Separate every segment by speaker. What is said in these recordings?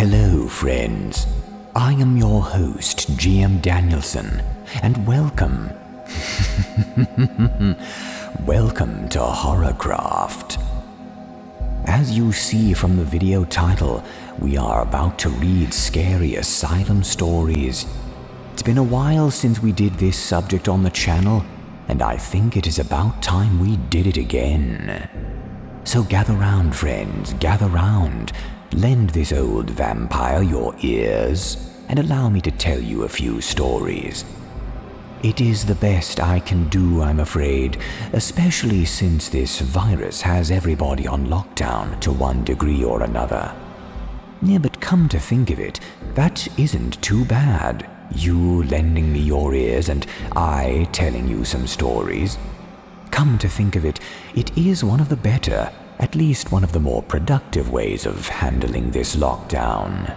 Speaker 1: Hello, friends. I am your host, GM Danielson, and welcome. Welcome to Horrorcraft. As you see from the video title, we are about to read scary asylum stories. It's been a while since we did this subject on the channel, and I think it is about time we did it again. So gather round, friends, gather round. Lend this old vampire your ears, and allow me to tell you a few stories. It is the best I can do, I'm afraid, especially since this virus has everybody on lockdown to one degree or another. Yeah, but come to think of it, that isn't too bad. You lending me your ears and I telling you some stories. Come to think of it, it is one of the better, at least one of the more productive ways of handling this lockdown.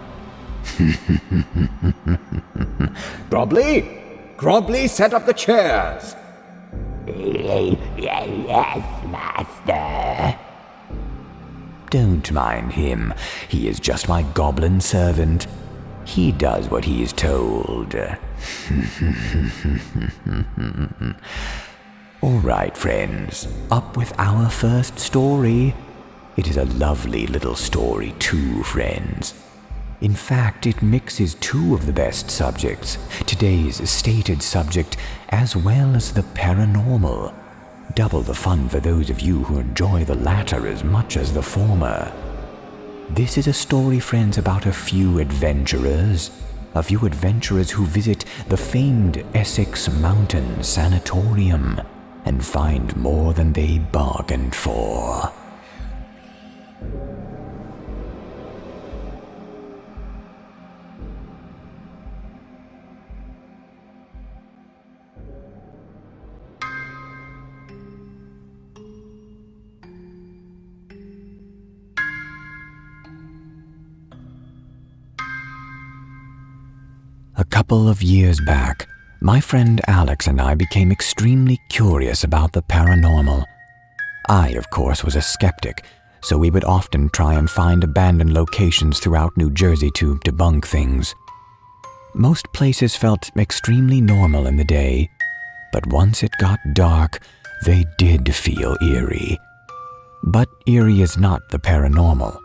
Speaker 2: Grobbly, set up the chairs.
Speaker 3: Yes, master.
Speaker 1: Don't mind him. He is just my goblin servant. He does what he is told. All right, friends, up with our first story. It is a lovely little story too, friends. In fact, it mixes two of the best subjects, today's stated subject, as well as the paranormal. Double the fun for those of you who enjoy the latter as much as the former. This is a story, friends, about a few adventurers who visit the famed Essex Mountain Sanatorium and find more than they bargained for. A couple of years back, my friend Alex and I became extremely curious about the paranormal. I, of course, was a skeptic, so we would often try and find abandoned locations throughout New Jersey to debunk things. Most places felt extremely normal in the day, but once it got dark, they did feel eerie. But eerie is not the paranormal.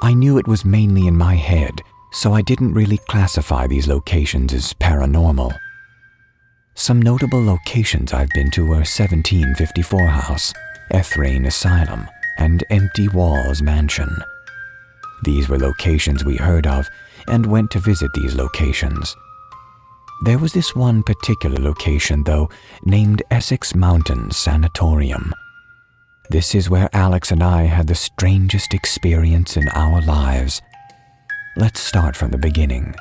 Speaker 1: I knew it was mainly in my head, so I didn't really classify these locations as paranormal. Some notable locations I've been to were 1754 House, Ness Asylum, and Empty Walls Mansion. These were locations we heard of and went to visit these locations. There was this one particular location, though, named Essex Mountain Sanatorium. This is where Alex and I had the strangest experience in our lives. Let's start from the beginning.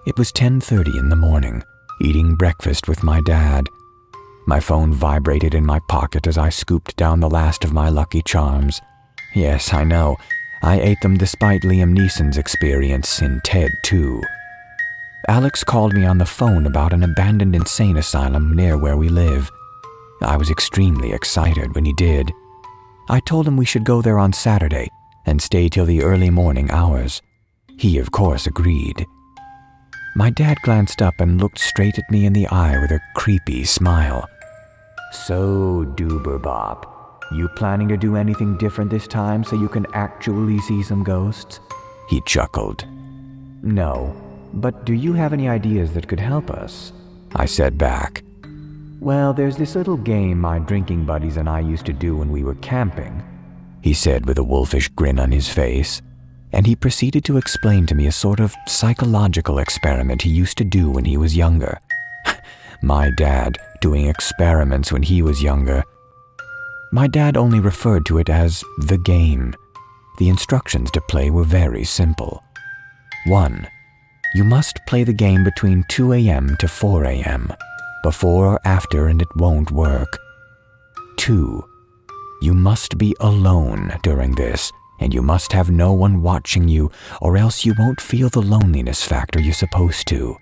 Speaker 1: It was 10:30 in the morning, eating breakfast with my dad. My phone vibrated in my pocket as I scooped down the last of my Lucky Charms. Yes, I know, I ate them despite Liam Neeson's experience in Ted 2. Alex called me on the phone about an abandoned insane asylum near where we live. I was extremely excited when he did. I told him we should go there on Saturday and stay till the early morning hours. He, of course, agreed. My dad glanced up and looked straight at me in the eye with a creepy smile. "So, Dooberbop, you planning to do anything different this time so you can actually see some ghosts?" He chuckled. "No, but do you have any ideas that could help us?" I said back. "Well, there's this little game my drinking buddies and I used to do when we were camping," he said with a wolfish grin on his face. And he proceeded to explain to me a sort of psychological experiment he used to do when he was younger. My dad doing experiments when he was younger. My dad only referred to it as the game. The instructions to play were very simple. 1. You must play the game between 2 a.m. to 4 a.m., before or after, and it won't work. 2. You must be alone during this, and you must have no one watching you, or else you won't feel the loneliness factor you're supposed to.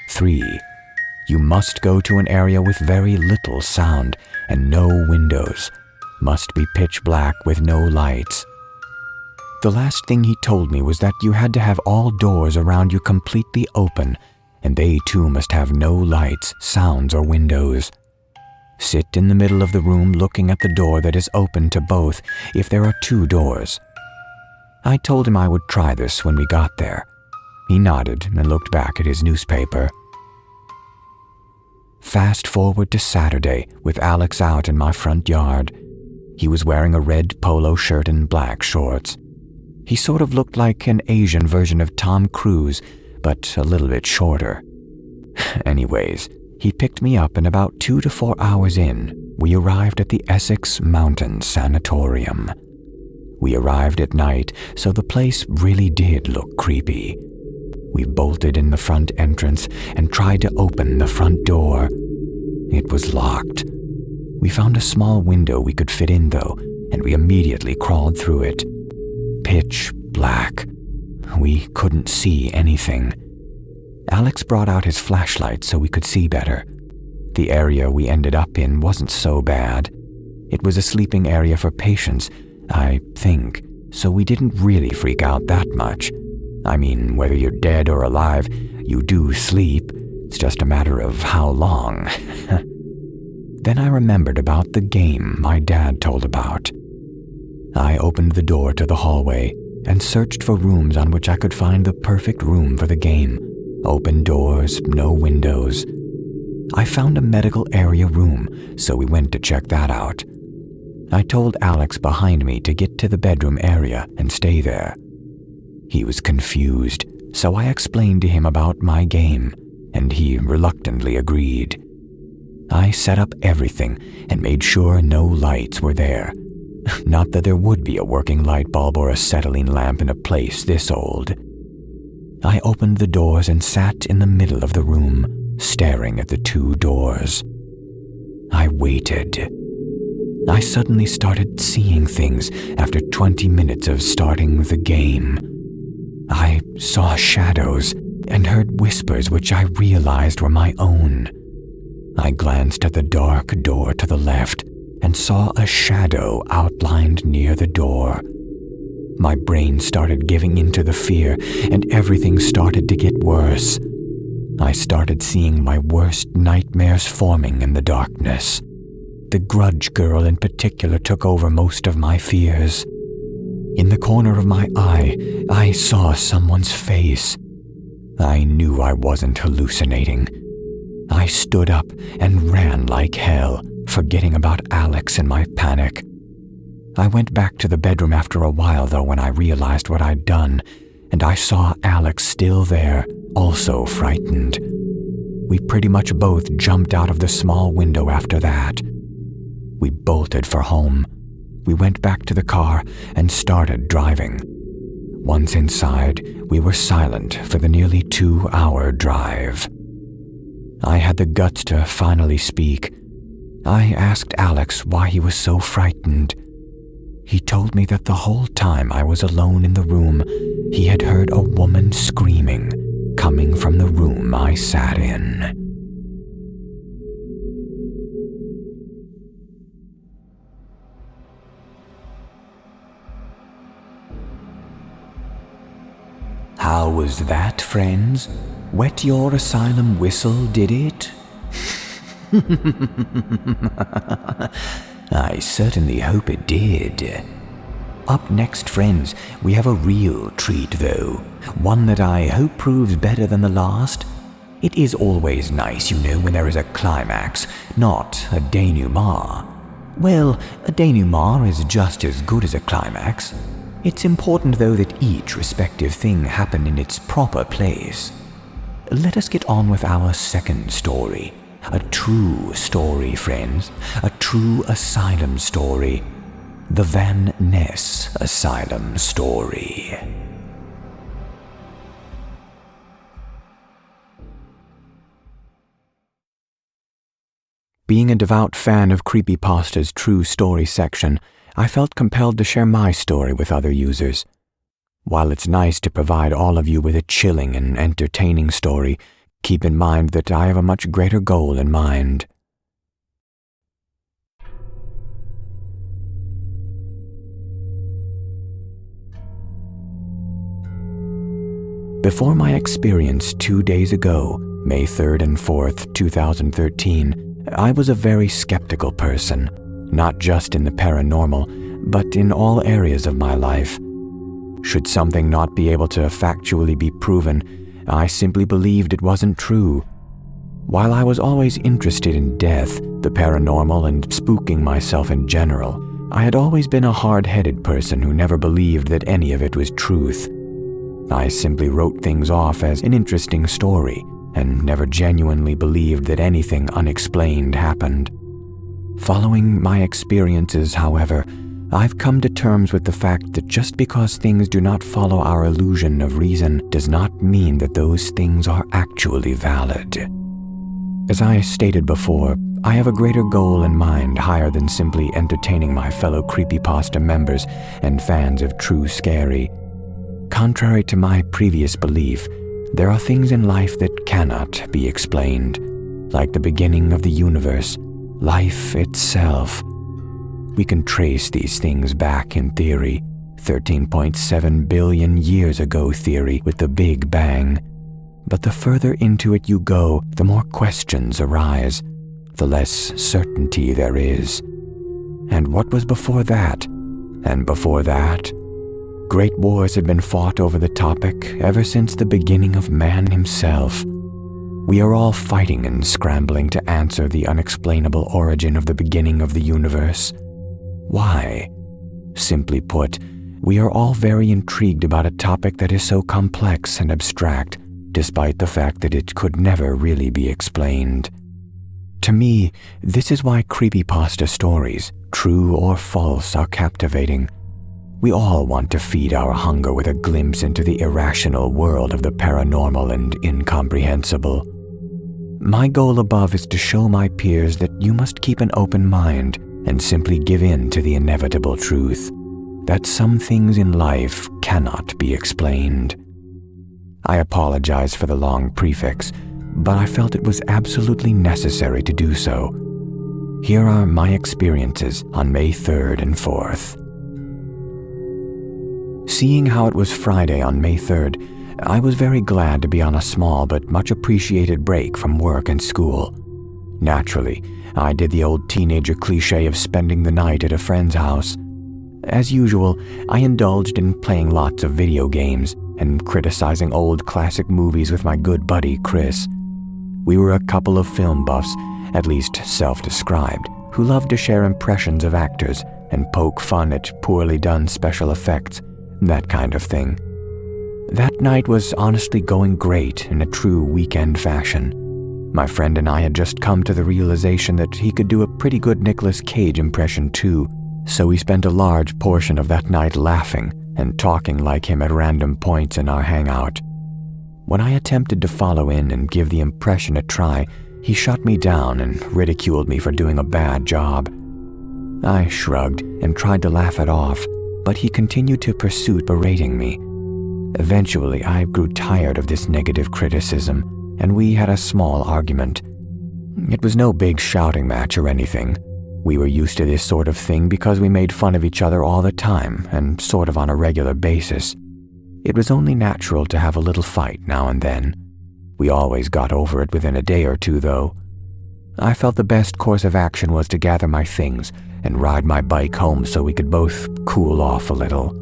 Speaker 1: 3. You must go to an area with very little sound and no windows. Must be pitch black with no lights. The last thing he told me was that you had to have all doors around you completely open, and they too must have no lights, sounds, or windows. Sit in the middle of the room looking at the door that is open to both if there are 2 doors. I told him I would try this when we got there. He nodded and looked back at his newspaper. Fast forward to Saturday with Alex out in my front yard. He was wearing a red polo shirt and black shorts. He sort of looked like an Asian version of Tom Cruise, but a little bit shorter. Anyways, he picked me up, and about 2 to 4 hours in, we arrived at the Essex Mountain Sanatorium. We arrived at night, so the place really did look creepy. We bolted in the front entrance and tried to open the front door. It was locked. We found a small window we could fit in, though, and we immediately crawled through it. Pitch black. We couldn't see anything. Alex brought out his flashlight so we could see better. The area we ended up in wasn't so bad. It was a sleeping area for patients, I think, so we didn't really freak out that much. I mean, whether you're dead or alive, you do sleep. It's just a matter of how long. Then I remembered about the game my dad told about. I opened the door to the hallway and searched for rooms on which I could find the perfect room for the game. Open doors, no windows. I found a medical area room, so we went to check that out. I told Alex behind me to get to the bedroom area and stay there. He was confused, so I explained to him about my game, and he reluctantly agreed. I set up everything and made sure no lights were there. Not that there would be a working light bulb or acetylene lamp in a place this old. I opened the doors and sat in the middle of the room, staring at the 2 doors. I waited. I suddenly started seeing things after 20 minutes of starting the game. I saw shadows and heard whispers which I realized were my own. I glanced at the dark door to the left and saw a shadow outlined near the door. My brain started giving into the fear, and everything started to get worse. I started seeing my worst nightmares forming in the darkness. The grudge girl in particular took over most of my fears. In the corner of my eye, I saw someone's face. I knew I wasn't hallucinating. I stood up and ran like hell, forgetting about Alex in my panic. I went back to the bedroom after a while, though, when I realized what I'd done, and I saw Alex still there, also frightened. We pretty much both jumped out of the small window after that. We bolted for home. We went back to the car and started driving. Once inside, we were silent for the nearly 2-hour drive. I had the guts to finally speak. I asked Alex why he was so frightened. He told me that the whole time I was alone in the room, he had heard a woman screaming, coming from the room I sat in. How was that, friends? Wet your asylum whistle, did it? I certainly hope it did. Up next, friends, we have a real treat, though. One that I hope proves better than the last. It is always nice, you know, when there is a climax, not a denouement. Well, a denouement is just as good as a climax. It's important, though, that each respective thing happen in its proper place. Let us get on with our second story. A true story, friends. A true asylum story. The Van Ness Asylum story. Being a devout fan of Creepypasta's True Story section, I felt compelled to share my story with other users. While it's nice to provide all of you with a chilling and entertaining story, keep in mind that I have a much greater goal in mind. Before my experience 2 days ago, May 3rd and 4th, 2013, I was a very skeptical person, not just in the paranormal, but in all areas of my life. Should something not be able to factually be proven, I simply believed it wasn't true. While I was always interested in death, the paranormal, and spooking myself in general, I had always been a hard-headed person who never believed that any of it was truth. I simply wrote things off as an interesting story, and never genuinely believed that anything unexplained happened. Following my experiences, however, I've come to terms with the fact that just because things do not follow our illusion of reason does not mean that those things are actually valid. As I stated before, I have a greater goal in mind higher than simply entertaining my fellow creepypasta members and fans of True Scary. Contrary to my previous belief, there are things in life that cannot be explained, like the beginning of the universe, life itself. We can trace these things back in theory, 13.7 billion years ago theory with the Big Bang. But the further into it you go, the more questions arise, the less certainty there is. And what was before that? And before that? Great wars have been fought over the topic ever since the beginning of man himself. We are all fighting and scrambling to answer the unexplainable origin of the beginning of the universe. Why? Simply put, we are all very intrigued about a topic that is so complex and abstract, despite the fact that it could never really be explained. To me, this is why creepypasta stories, true or false, are captivating. We all want to feed our hunger with a glimpse into the irrational world of the paranormal and incomprehensible. My goal above is to show my peers that you must keep an open mind and simply give in to the inevitable truth, that some things in life cannot be explained. I apologize for the long prefix, but I felt it was absolutely necessary to do so. Here are my experiences on May 3rd and 4th. Seeing how it was Friday on May 3rd, I was very glad to be on a small but much appreciated break from work and school. Naturally, I did the old teenager cliché of spending the night at a friend's house. As usual, I indulged in playing lots of video games and criticizing old classic movies with my good buddy Chris. We were a couple of film buffs, at least self-described, who loved to share impressions of actors and poke fun at poorly done special effects, that kind of thing. That night was honestly going great in a true weekend fashion. My friend and I had just come to the realization that he could do a pretty good Nicolas Cage impression too, so we spent a large portion of that night laughing and talking like him at random points in our hangout. When I attempted to follow in and give the impression a try, he shut me down and ridiculed me for doing a bad job. I shrugged and tried to laugh it off, but he continued to pursue berating me. Eventually, I grew tired of this negative criticism, and we had a small argument. It was no big shouting match or anything. We were used to this sort of thing because we made fun of each other all the time and sort of on a regular basis. It was only natural to have a little fight now and then. We always got over it within a day or two, though. I felt the best course of action was to gather my things and ride my bike home so we could both cool off a little.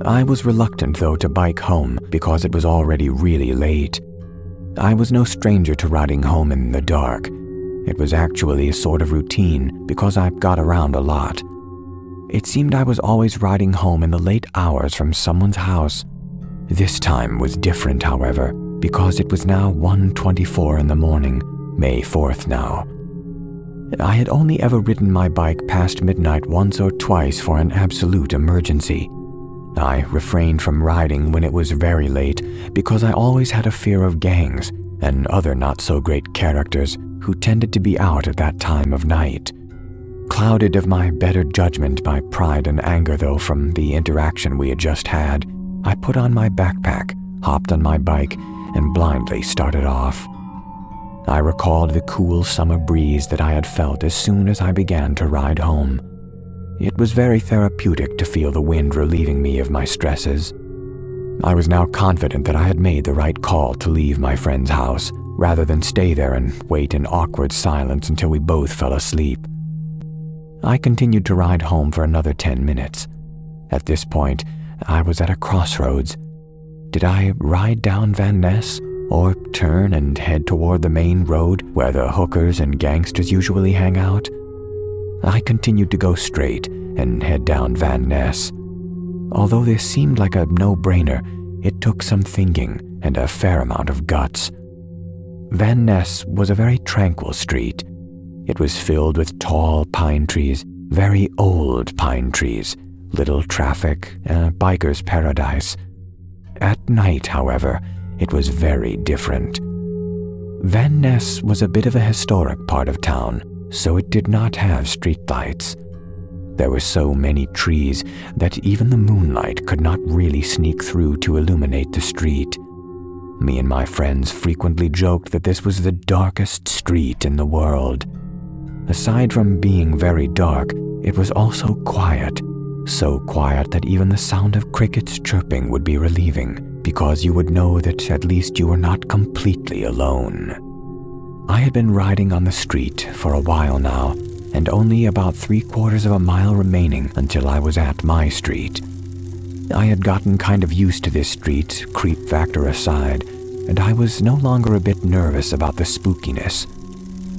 Speaker 1: I was reluctant, though, to bike home because it was already really late. I was no stranger to riding home in the dark. It was actually a sort of routine because I got around a lot. It seemed I was always riding home in the late hours from someone's house. This time was different, however, because it was now 1:24 in the morning, May 4th now. I had only ever ridden my bike past midnight once or twice for an absolute emergency. I refrained from riding when it was very late because I always had a fear of gangs and other not-so-great characters who tended to be out at that time of night. Clouded of my better judgment by pride and anger, though, from the interaction we had just had, I put on my backpack, hopped on my bike, and blindly started off. I recalled the cool summer breeze that I had felt as soon as I began to ride home. It was very therapeutic to feel the wind relieving me of my stresses. I was now confident that I had made the right call to leave my friend's house, rather than stay there and wait in awkward silence until we both fell asleep. I continued to ride home for another 10 minutes. At this point, I was at a crossroads. Did I ride down Van Ness, or turn and head toward the main road where the hookers and gangsters usually hang out? I continued to go straight and head down Van Ness. Although this seemed like a no-brainer, it took some thinking and a fair amount of guts. Van Ness was a very tranquil street. It was filled with tall pine trees, very old pine trees, little traffic, a biker's paradise. At night, however, it was very different. Van Ness was a bit of a historic part of town, so it did not have streetlights. There were so many trees that even the moonlight could not really sneak through to illuminate the street. Me and my friends frequently joked that this was the darkest street in the world. Aside from being very dark, it was also quiet. So quiet that even the sound of crickets chirping would be relieving, because you would know that at least you were not completely alone. I had been riding on the street for a while now, and only about 3/4 of a mile remaining until I was at my street. I had gotten kind of used to this street, creep factor aside, and I was no longer a bit nervous about the spookiness.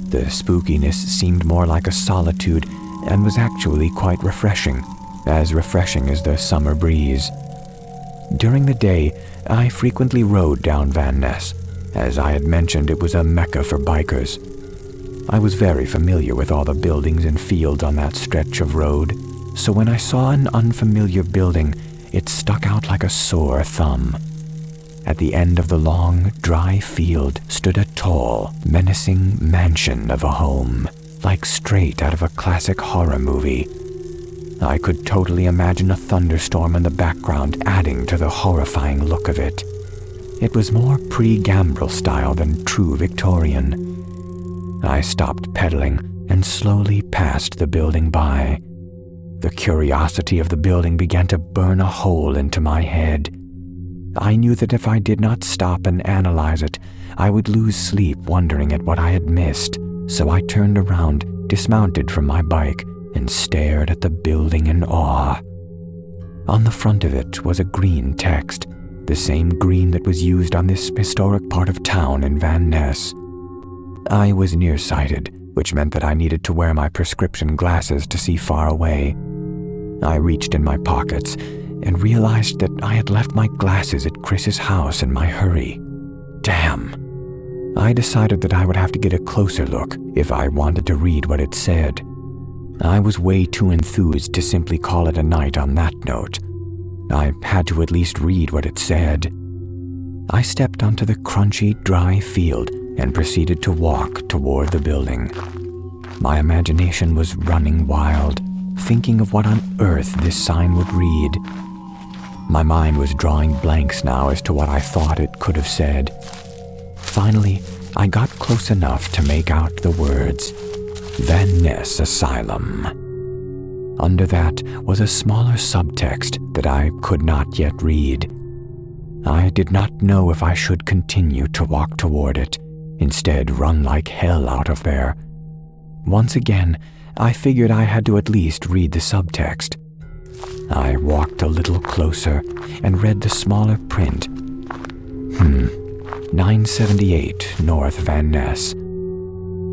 Speaker 1: The spookiness seemed more like a solitude and was actually quite refreshing as the summer breeze. During the day, I frequently rode down Van Ness. As I had mentioned, it was a mecca for bikers. I was very familiar with all the buildings and fields on that stretch of road, so when I saw an unfamiliar building, it stuck out like a sore thumb. At the end of the long, dry field stood a tall, menacing mansion of a home, like straight out of a classic horror movie. I could totally imagine a thunderstorm in the background adding to the horrifying look of it. It was more pre-Gambrel style than true Victorian. I stopped pedaling and slowly passed the building by. The curiosity of the building began to burn a hole into my head. I knew that if I did not stop and analyze it, I would lose sleep wondering at what I had missed, so I turned around, dismounted from my bike, and stared at the building in awe. On the front of it was a green text, the same green that was used on this historic part of town in Van Ness. I was nearsighted, which meant that I needed to wear my prescription glasses to see far away. I reached in my pockets and realized that I had left my glasses at Chris's house in my hurry. Damn. I decided that I would have to get a closer look if I wanted to read what it said. I was way too enthused to simply call it a night on that note. I had to at least read what it said. I stepped onto the crunchy, dry field and proceeded to walk toward the building. My imagination was running wild, thinking of what on earth this sign would read. My mind was drawing blanks now as to what I thought it could have said. Finally, I got close enough to make out the words, Van Ness Asylum. Under that was a smaller subtext that I could not yet read. I did not know if I should continue to walk toward it, instead run like hell out of there. Once again, I figured I had to at least read the subtext. I walked a little closer and read the smaller print. 978 North Van Ness.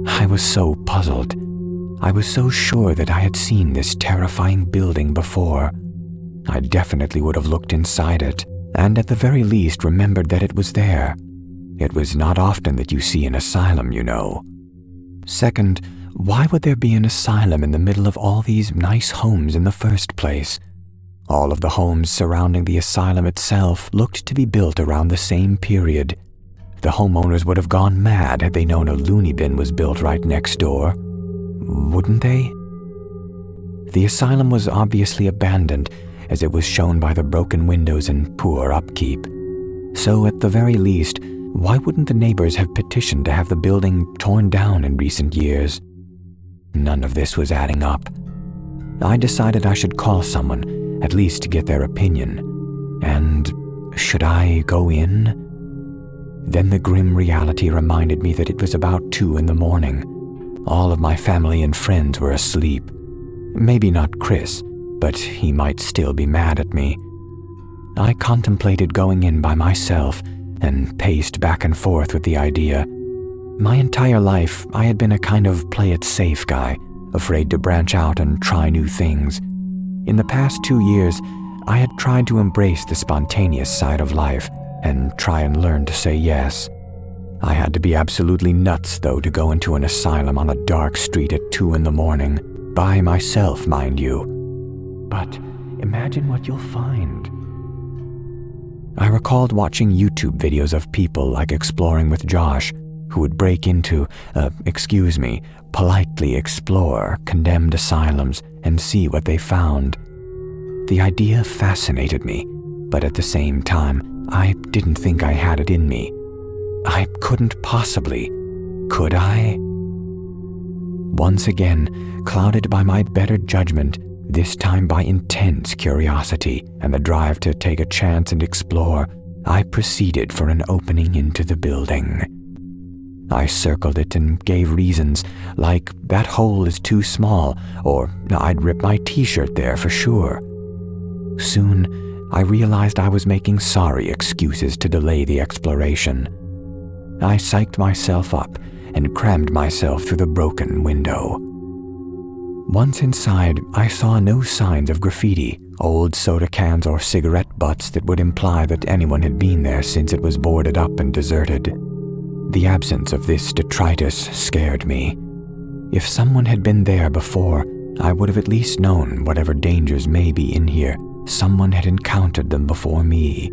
Speaker 1: I was so puzzled. I was so sure that I had seen this terrifying building before. I definitely would have looked inside it, and at the very least remembered that it was there. It was not often that you see an asylum, you know. Second, why would there be an asylum in the middle of all these nice homes in the first place? All of the homes surrounding the asylum itself looked to be built around the same period. The homeowners would have gone mad had they known a loony bin was built right next door. Wouldn't they? The asylum was obviously abandoned, as it was shown by the broken windows and poor upkeep. So at the very least, why wouldn't the neighbors have petitioned to have the building torn down in recent years? None of this was adding up. I decided I should call someone, at least to get their opinion. And Should I go in? Then the grim reality reminded me that it was about 2 a.m. All of my family and friends were asleep. Maybe not Chris, but he might still be mad at me. I contemplated going in by myself and paced back and forth with the idea. My entire life, I had been a kind of play-it-safe guy, afraid to branch out and try new things. In the past 2 years, I had tried to embrace the spontaneous side of life and try and learn to say yes. I had to be absolutely nuts, though, to go into an asylum on a dark street at 2 a.m, by myself, mind you. But imagine what you'll find. I recalled watching YouTube videos of people like Exploring with Josh, who would break into, politely explore condemned asylums and see what they found. The idea fascinated me, but at the same time, I didn't think I had it in me. I couldn't possibly, could I? Once again, clouded by my better judgment, this time by intense curiosity and the drive to take a chance and explore, I proceeded for an opening into the building. I circled it and gave reasons, like that hole is too small, or I'd rip my t-shirt there for sure. Soon, I realized I was making sorry excuses to delay the exploration. I psyched myself up and crammed myself through the broken window. Once inside, I saw no signs of graffiti, old soda cans or cigarette butts that would imply that anyone had been there since it was boarded up and deserted. The absence of this detritus scared me. If someone had been there before, I would have at least known whatever dangers may be in here. Someone had encountered them before me.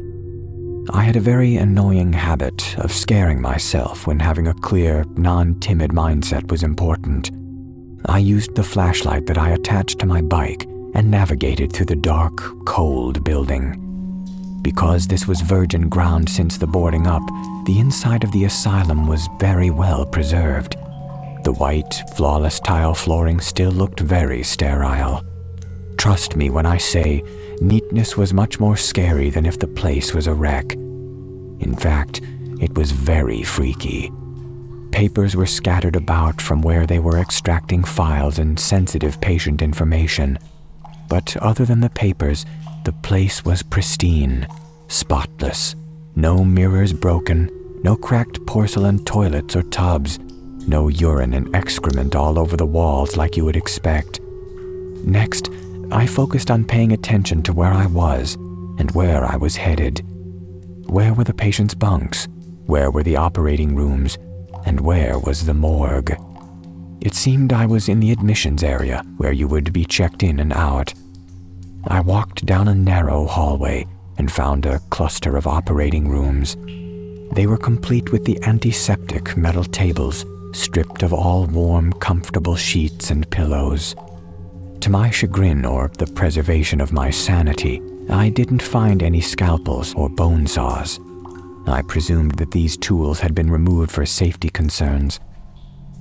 Speaker 1: I had a very annoying habit of scaring myself when having a clear, non-timid mindset was important. I used the flashlight that I attached to my bike and navigated through the dark, cold building. Because this was virgin ground since the boarding up, the inside of the asylum was very well preserved. The white, flawless tile flooring still looked very sterile. Trust me when I say, neatness was much more scary than if the place was a wreck. In fact, it was very freaky. Papers were scattered about from where they were extracting files and sensitive patient information. But other than the papers, the place was pristine, spotless. No mirrors broken, no cracked porcelain toilets or tubs, no urine and excrement all over the walls like you would expect. Next, I focused on paying attention to where I was and where I was headed. Where were the patients' bunks? Where were the operating rooms? And where was the morgue? It seemed I was in the admissions area where you would be checked in and out. I walked down a narrow hallway and found a cluster of operating rooms. They were complete with the antiseptic metal tables, stripped of all warm, comfortable sheets and pillows. To my chagrin, or the preservation of my sanity, I didn't find any scalpels or bone saws. I presumed that these tools had been removed for safety concerns.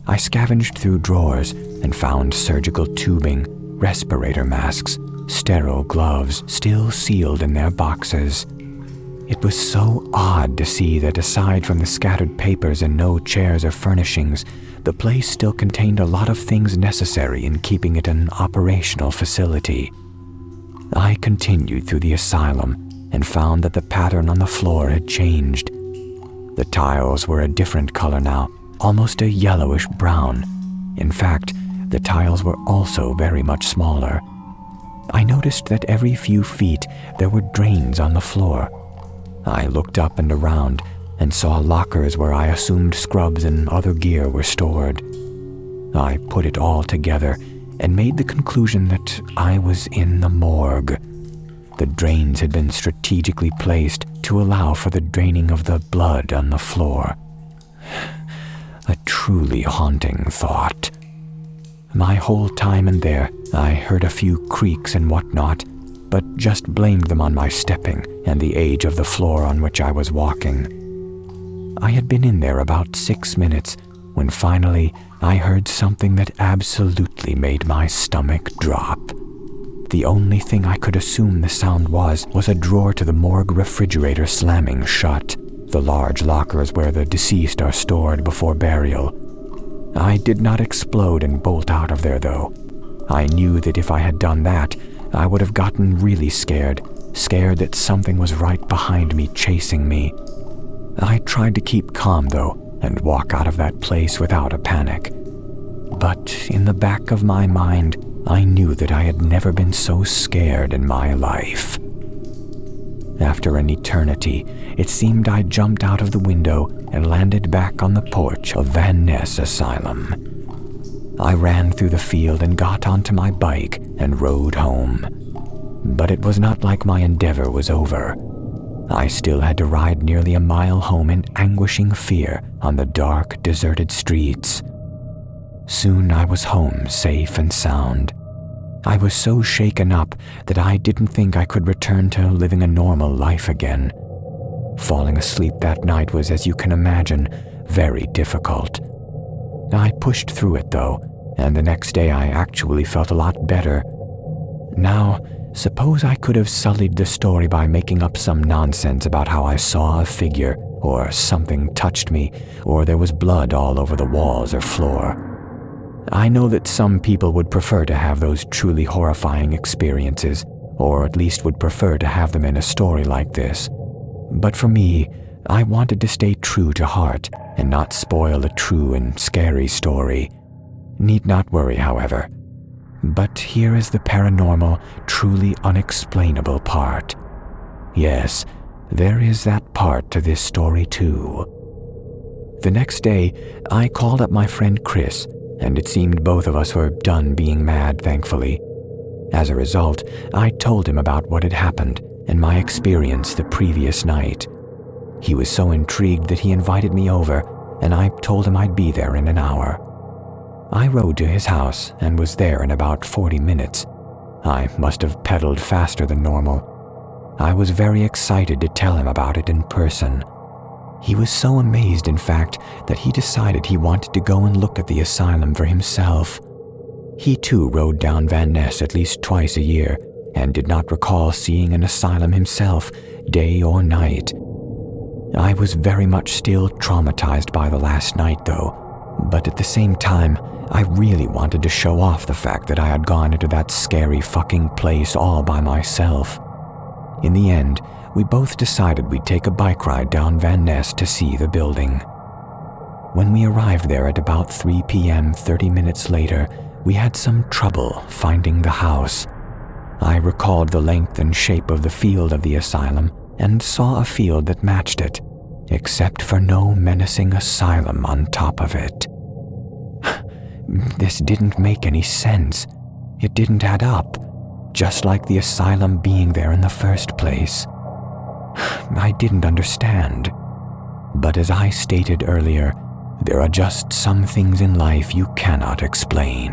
Speaker 1: I scavenged through drawers and found surgical tubing, respirator masks, sterile gloves still sealed in their boxes. It was so odd to see that aside from the scattered papers and no chairs or furnishings, the place still contained a lot of things necessary in keeping it an operational facility. I continued through the asylum and found that the pattern on the floor had changed. The tiles were a different color now, almost a yellowish brown. In fact, the tiles were also very much smaller. I noticed that every few feet there were drains on the floor. I looked up and around and saw lockers where I assumed scrubs and other gear were stored. I put it all together and made the conclusion that I was in the morgue. The drains had been strategically placed to allow for the draining of the blood on the floor. A truly haunting thought. My whole time in there, I heard a few creaks and whatnot, but just blamed them on my stepping and the age of the floor on which I was walking. I had been in there about 6 minutes when finally I heard something that absolutely made my stomach drop. The only thing I could assume the sound was a drawer to the morgue refrigerator slamming shut, the large lockers where the deceased are stored before burial. I did not explode and bolt out of there, though. I knew that if I had done that, I would have gotten really scared that something was right behind me chasing me. I tried to keep calm, though, and walk out of that place without a panic. But in the back of my mind, I knew that I had never been so scared in my life. After an eternity, it seemed I jumped out of the window and landed back on the porch of Van Ness Asylum. I ran through the field and got onto my bike and rode home. But it was not like my endeavor was over. I still had to ride nearly a mile home in anguishing fear on the dark, deserted streets. Soon I was home, safe and sound. I was so shaken up that I didn't think I could return to living a normal life again. Falling asleep that night was, as you can imagine, very difficult. I pushed through it, though, and the next day I actually felt a lot better. Now, suppose I could have sullied the story by making up some nonsense about how I saw a figure, or something touched me, or there was blood all over the walls or floor. I know that some people would prefer to have those truly horrifying experiences, or at least would prefer to have them in a story like this. But for me, I wanted to stay true to heart and not spoil a true and scary story. Need not worry, however. But here is the paranormal, truly unexplainable part. Yes, there is that part to this story too. The next day, I called up my friend Chris, and it seemed both of us were done being mad, thankfully. As a result, I told him about what had happened and my experience the previous night. He was so intrigued that he invited me over, and I told him I'd be there in an hour. I rode to his house and was there in about 40 minutes. I must have pedaled faster than normal. I was very excited to tell him about it in person. He was so amazed, in fact, that he decided he wanted to go and look at the asylum for himself. He too rode down Van Ness at least twice a year, and did not recall seeing an asylum himself, day or night. I was very much still traumatized by the last night, though, but at the same time, I really wanted to show off the fact that I had gone into that scary fucking place all by myself. In the end, we both decided we'd take a bike ride down Van Ness to see the building. When we arrived there at about 3 p.m. 30 minutes later, we had some trouble finding the house. I recalled the length and shape of the field of the asylum and saw a field that matched it, except for no menacing asylum on top of it. This didn't make any sense. It didn't add up, just like the asylum being there in the first place. I didn't understand. But as I stated earlier, there are just some things in life you cannot explain.